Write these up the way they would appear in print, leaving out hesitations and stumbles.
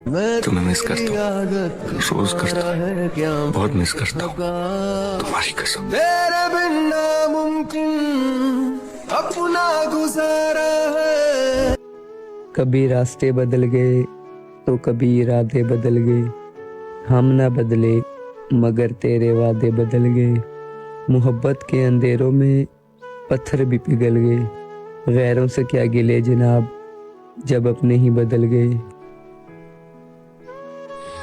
तुम्हें मिस करता हूँ, रोज करता हूँ, बहुत मिस करता हूँ, तुम्हारी कसम। तेरे बिन नामुमकिन अपना गुजारा है। कभी रास्ते बदल गए तो कभी इरादे बदल गए, हम ना बदले मगर तेरे वादे बदल गए। मोहब्बत के अंधेरों में पत्थर भी पिघल गए, गैरों से क्या गिले जनाब जब अपने ही बदल गए।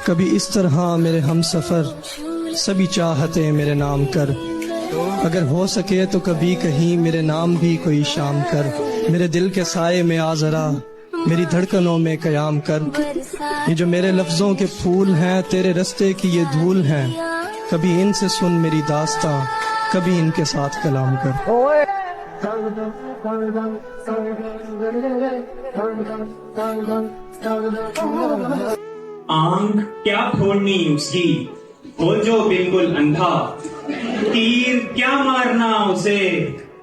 कभी इस तरह मेरे हम सफ़र सभी चाहते मेरे नाम कर, अगर हो सके तो कभी कहीं मेरे नाम भी कोई शाम कर। मेरे दिल के साए में आ जरा, मेरी धड़कनों में कयाम कर। ये जो मेरे लफ्ज़ों के फूल हैं तेरे रस्ते की ये धूल हैं, कभी इनसे सुन मेरी दास्तां, कभी इनके साथ कलाम कर। आंख क्या खोलनी उसकी, हो जो बिल्कुल अंधा। तीर क्या मारना उसे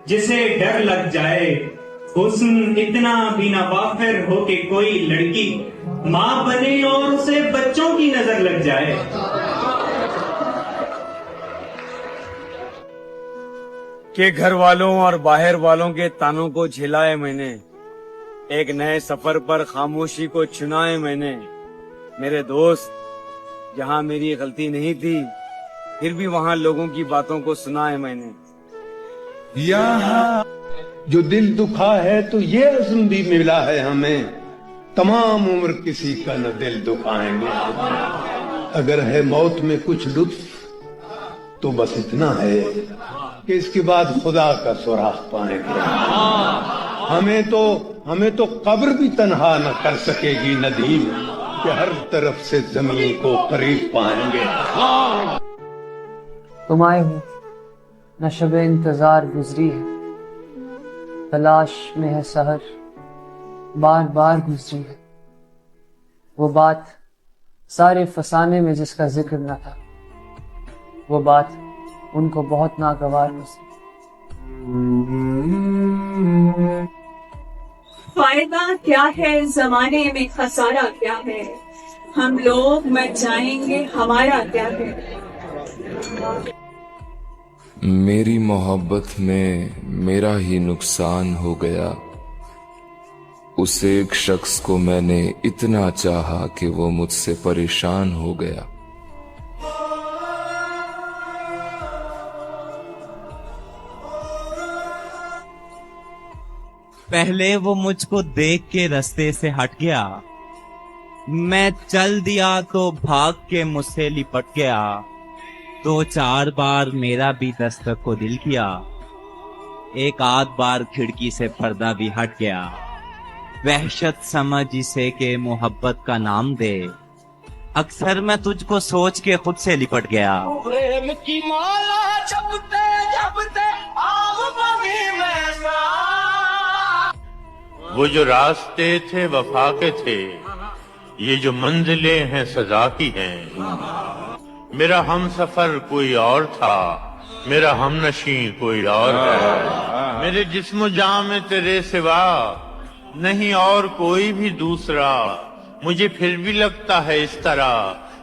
जिसे डर लग जाए। हुस्न इतना भी ना वाफिर हो के कोई लड़की माँ बने और उसे बच्चों की नजर लग जाए। के घर वालों और बाहर वालों के तानों को झेलाए मैंने, एक नए सफर पर खामोशी को चुनाए मैंने। मेरे दोस्त, जहाँ मेरी गलती नहीं थी फिर भी वहाँ लोगों की बातों को सुना है मैंने। यहाँ जो दिल दुखा है तो ये रस्म भी मिला है हमें, तमाम उम्र किसी का न दिल दुखाएंगे। अगर है मौत में कुछ लुत्फ तो बस इतना है कि इसके बाद खुदा का सुराग पाएंगे। हमें तो कब्र भी तन्हा न कर सकेगी नदीम, कि हर तरफ से जमीन को करीब पाएंगे। तुम आए हो न शब इंतजार गुजरी है, तलाश में है सहर बार बार गुजरी है। वो बात सारे फसाने में जिसका जिक्र न था, वो बात उनको बहुत नागवार गुजरी। फायदा क्या है जमाने में, खसारा क्या है, हम लोग मर जाएंगे हमारा क्या है। मेरी मोहब्बत में मेरा ही नुकसान हो गया, उस एक शख्स को मैंने इतना चाहा कि वो मुझसे परेशान हो गया। पहले वो मुझको देख के रास्ते से हट गया, मैं चल दिया तो भाग के मुझसे लिपट गया। 2-4 बार मेरा भी दस्तक को दिल किया, एक आध बार खिड़की से पर्दा भी हट गया। वहशत समझ इसे के मोहब्बत का नाम दे, अक्सर मैं तुझको सोच के खुद से लिपट गया। प्रेम की माला जपते जपते आग बनी मैं सा। वो जो रास्ते थे वफा के थे, ये जो मंजिलें हैं सजा की हैं। मेरा हम सफर कोई और था, मेरा हमनशी कोई और है। मेरे जिस्म जां में तेरे सिवा नहीं और कोई भी दूसरा, मुझे फिर भी लगता है इस तरह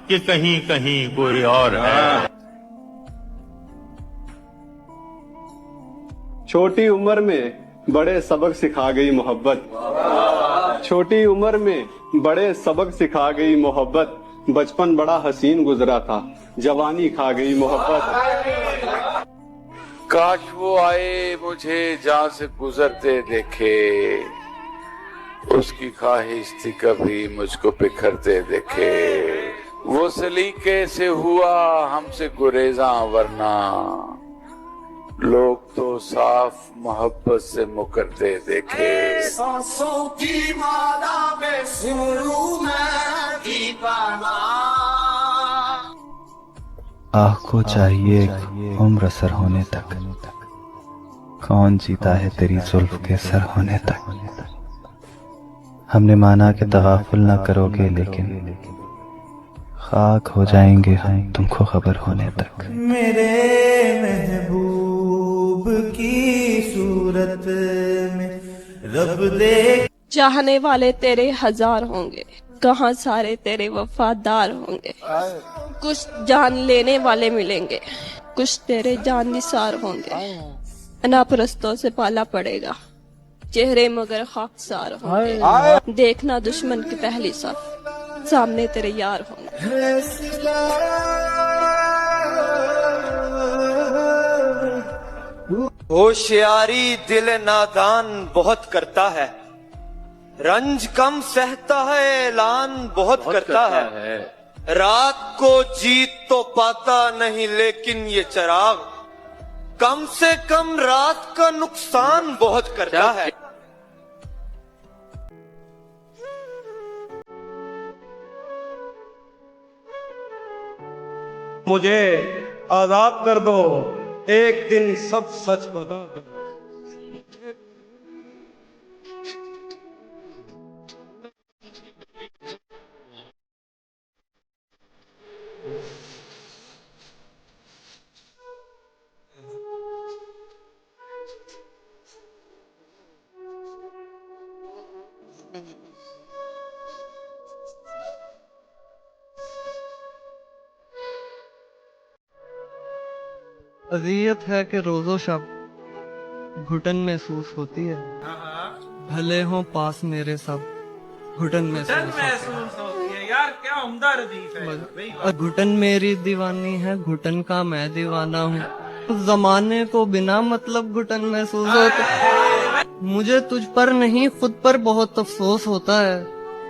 कि कहीं कहीं कोई और है। छोटी उम्र में बड़े सबक सिखा गई मोहब्बत, छोटी उम्र में बड़े सबक सिखा गई मोहब्बत। बचपन बड़ा हसीन गुजरा था, जवानी खा गई मोहब्बत। काश वो आए मुझे जहाँ से गुजरते देखे, उसकी ख्वाहिश थी कभी मुझको बिखरते देखे। वो सलीके से हुआ हमसे गुरेजा, वरना लोग तो साफ मोहब्बत से मुकरते देखे। सांसों की माला में सिमरू मैं दीवाना। आह को चाहिए उम्र सर होने तक, कौन जीता है तेरी जुल्फ के सर होने तक। हमने माना कि तगाफुल ना करोगे, लेकिन खाक हो जाएंगे हम तुमको खबर होने तक। मेरे महबूब की सूरत में रब दे। चाहने वाले तेरे 1000 होंगे, कहाँ सारे तेरे वफादार होंगे। कुछ जान लेने वाले मिलेंगे, कुछ तेरे जान निसार होंगे। अनापरस्तों से पाला पड़ेगा, चेहरे मगर खाकसार होंगे। देखना दुश्मन की पहली सफ, सामने तेरे यार होंगे। होशियारी दिल नादान बहुत करता है, रंज कम सहता है ऐलान बहुत करता है। रात को जीत तो पाता नहीं लेकिन ये चिराग कम से कम रात का नुकसान बहुत करता है। मुझे आजाद कर दो, एक दिन सब सच बता दो। अज़ियत है कि रोज़ो शब घुटन महसूस होती है, भले हों पास मेरे सब घुटन महसूस होती है। यार क्या उम्दा रदीफ है। घुटन मेरी दीवानी है, घुटन का मैं दीवाना हूँ। जमाने को बिना मतलब घुटन महसूस होता। मुझे तुझ पर नहीं खुद पर बहुत अफसोस होता है,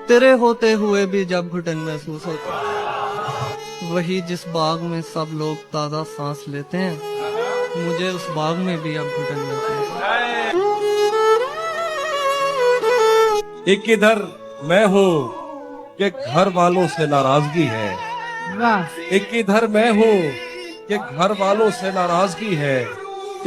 तेरे होते हुए भी जब घुटन महसूस होता है। वही जिस बाग में सब लोग ताज़ा सांस लेते हैं, मुझे उस बाग में भी अब घुटन महसूस होता है। एक इधर मैं हूँ कि घर वालों से नाराजगी है, एक इधर मैं हूँ कि घर वालों से नाराजगी है,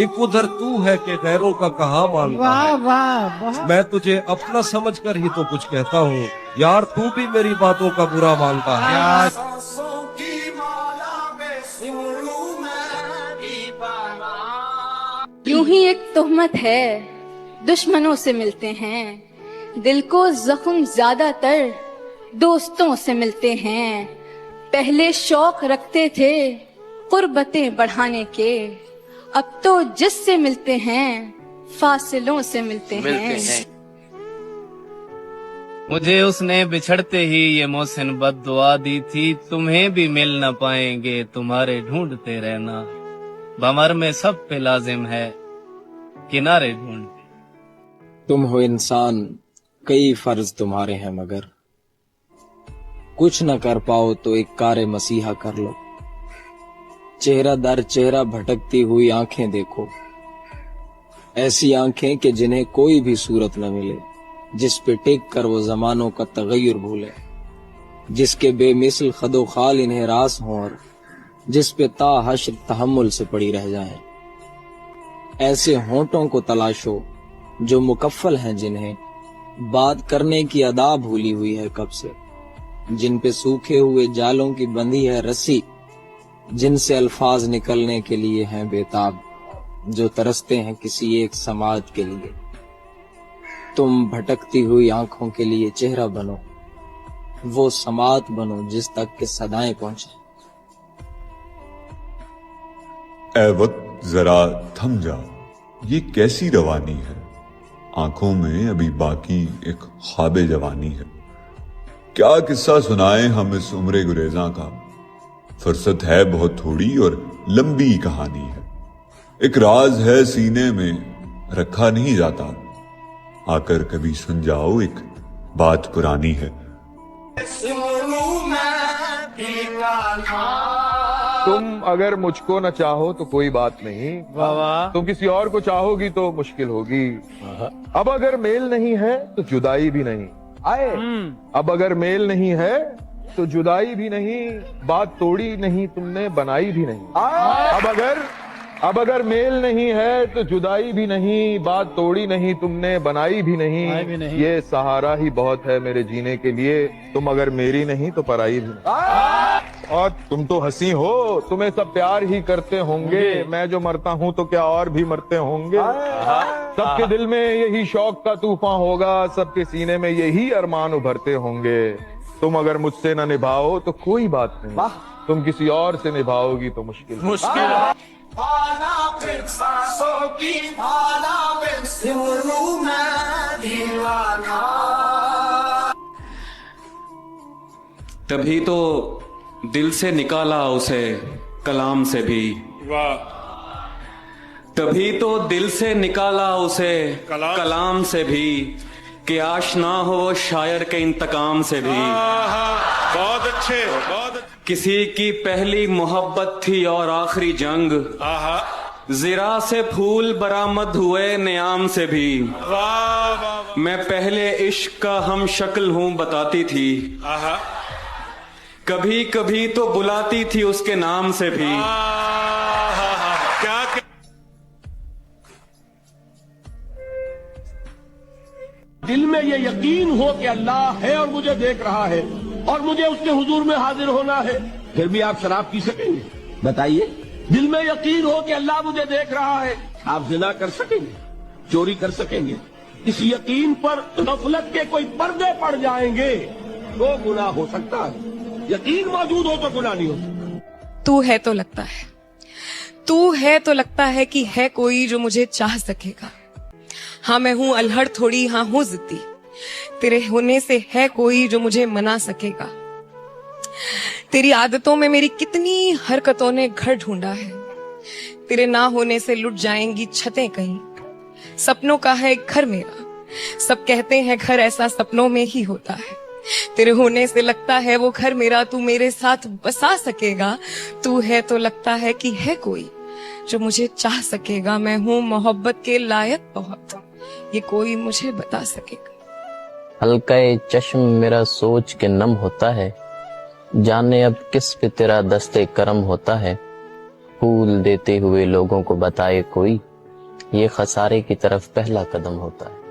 एक उधर तू है कि गैरों का कहाँ मानता है। मैं तुझे अपना समझकर ही तो कुछ कहता हूँ यार, तू भी मेरी बातों का बुरा मानता है। यूं ही एक तोहमत है, दुश्मनों से मिलते हैं, दिल को जख्म ज्यादातर दोस्तों से मिलते हैं। पहले शौक रखते थे कुर्बतें बढ़ाने के, अब तो जिससे मिलते हैं फासिलों से मिलते हैं। मुझे उसने बिछड़ते ही ये मोहसिन बद्दुआ दी थी, तुम्हें भी मिल न पाएंगे तुम्हारे ढूंढते रहना। भंवर में सब पे लाजिम है किनारे ढूंढते। तुम हो इंसान, कई फर्ज तुम्हारे हैं, मगर कुछ न कर पाओ तो एक कारे मसीहा कर लो। चेहरा दर चेहरा भटकती हुई आंखें देखो, ऐसी आंखें कि जिन्हें कोई भी सूरत न मिले, जिस पे टेक कर वो जमानों का तगय्युर भूले, जिसके बेमिसल खदो खाल इन्हें रास हों और जिस पे ता हश्र तहम्मुल से पड़ी रह जाएं। ऐसे होंठों को तलाशो जो मुकफ्फल हैं, जिन्हें बात करने की अदा भूली हुई है कब से, जिन पे सूखे हुए जालों की बंधी है रस्सी, जिनसे अल्फाज निकलने के लिए हैं बेताब, जो तरसते हैं किसी एक समाज के लिए। तुम भटकती हुई आंखों के लिए चेहरा बनो, वो समात बनो जिस तक के सदाएं पहुंचे। ऐ वक्त जरा थम जा, ये कैसी रवानी है, आंखों में अभी बाकी एक ख्वाबे जवानी है। क्या किस्सा सुनाए हम इस उम्रे गुरेजा का, फुर्सत है बहुत थोड़ी और लंबी कहानी है। एक राज है सीने में रखा नहीं जाता, आकर कभी सुन जाओ एक बात पुरानी है। तुम अगर मुझको न चाहो तो कोई बात नहीं, तुम किसी और को चाहोगी तो मुश्किल होगी। अब अगर मेल नहीं है तो जुदाई भी नहीं, अब अगर मेल नहीं है तो जुदाई भी नहीं, बात तोड़ी नहीं तुमने बनाई भी नहीं। अब अगर मेल नहीं है तो जुदाई भी नहीं, बात तोड़ी नहीं तुमने बनाई भी नहीं। ये सहारा ही बहुत है मेरे जीने के लिए, तुम अगर मेरी नहीं तो पराई भी नहीं। और तुम तो हंसी हो, तुम्हें सब प्यार ही करते होंगे, मैं जो मरता हूँ तो क्या और भी मरते होंगे। सबके दिल में यही शौक का तूफान होगा, सबके सीने में यही अरमान उभरते होंगे। तुम अगर मुझसे न निभाओ तो कोई बात नहीं, तुम किसी और से निभाओगी तो मुश्किल भाना फिर सांसों की भाना फिर सिमरू मैं दीवाना। तभी तो दिल से निकाला उसे कलाम से भी, तभी तो दिल से निकाला उसे कलाम से भी, कि आशना हो वो शायर के इंतकाम से भी। बहुत अच्छे, बहुत अच्छे। किसी की पहली मोहब्बत थी और आखिरी जंग, ज़रा से फूल बरामद हुए नियाम से भी। मैं पहले इश्क का हम शक्ल हूँ बताती थी, कभी कभी तो बुलाती थी उसके नाम से भी। क्या दिल में ये यकीन हो कि अल्लाह है और मुझे देख रहा है और मुझे उसके हुजूर में हाजिर होना है, फिर भी आप शराब पी सकेंगे? बताइए। दिल में यकीन हो कि अल्लाह मुझे देख रहा है, आप जिना कर सकेंगे, चोरी कर सकेंगे? इस यकीन पर गफलत के कोई पर्दे पड़ जाएंगे तो गुनाह हो सकता है, यकीन मौजूद हो तो गुनाह नहीं हो सकता। तू है तो लगता है, तू है तो लगता है कि है कोई जो मुझे चाह सकेगा। हाँ मैं हूँ अल्हड़ थोड़ी, हाँ हूँ जिद्दी, तेरे होने से है कोई जो मुझे मना सकेगा। तेरी आदतों में मेरी कितनी हरकतों ने घर ढूंढा है, तेरे ना होने से लुट जाएंगी छतें कहीं। सपनों का है एक घर मेरा, सब कहते हैं घर ऐसा सपनों में ही होता है, तेरे होने से लगता है वो घर मेरा तू मेरे साथ बसा सकेगा। तू है तो लगता है कि है कोई जो मुझे चाह सकेगा। मैं हूँ मोहब्बत के लायक बहुत, ये कोई मुझे बता सकेगा। हल्का चश्म मेरा सोच के नम होता है, जाने अब किस पे तेरा दस्ते करम होता है। फूल देते हुए लोगों को बताए कोई, ये खसारे की तरफ पहला कदम होता है।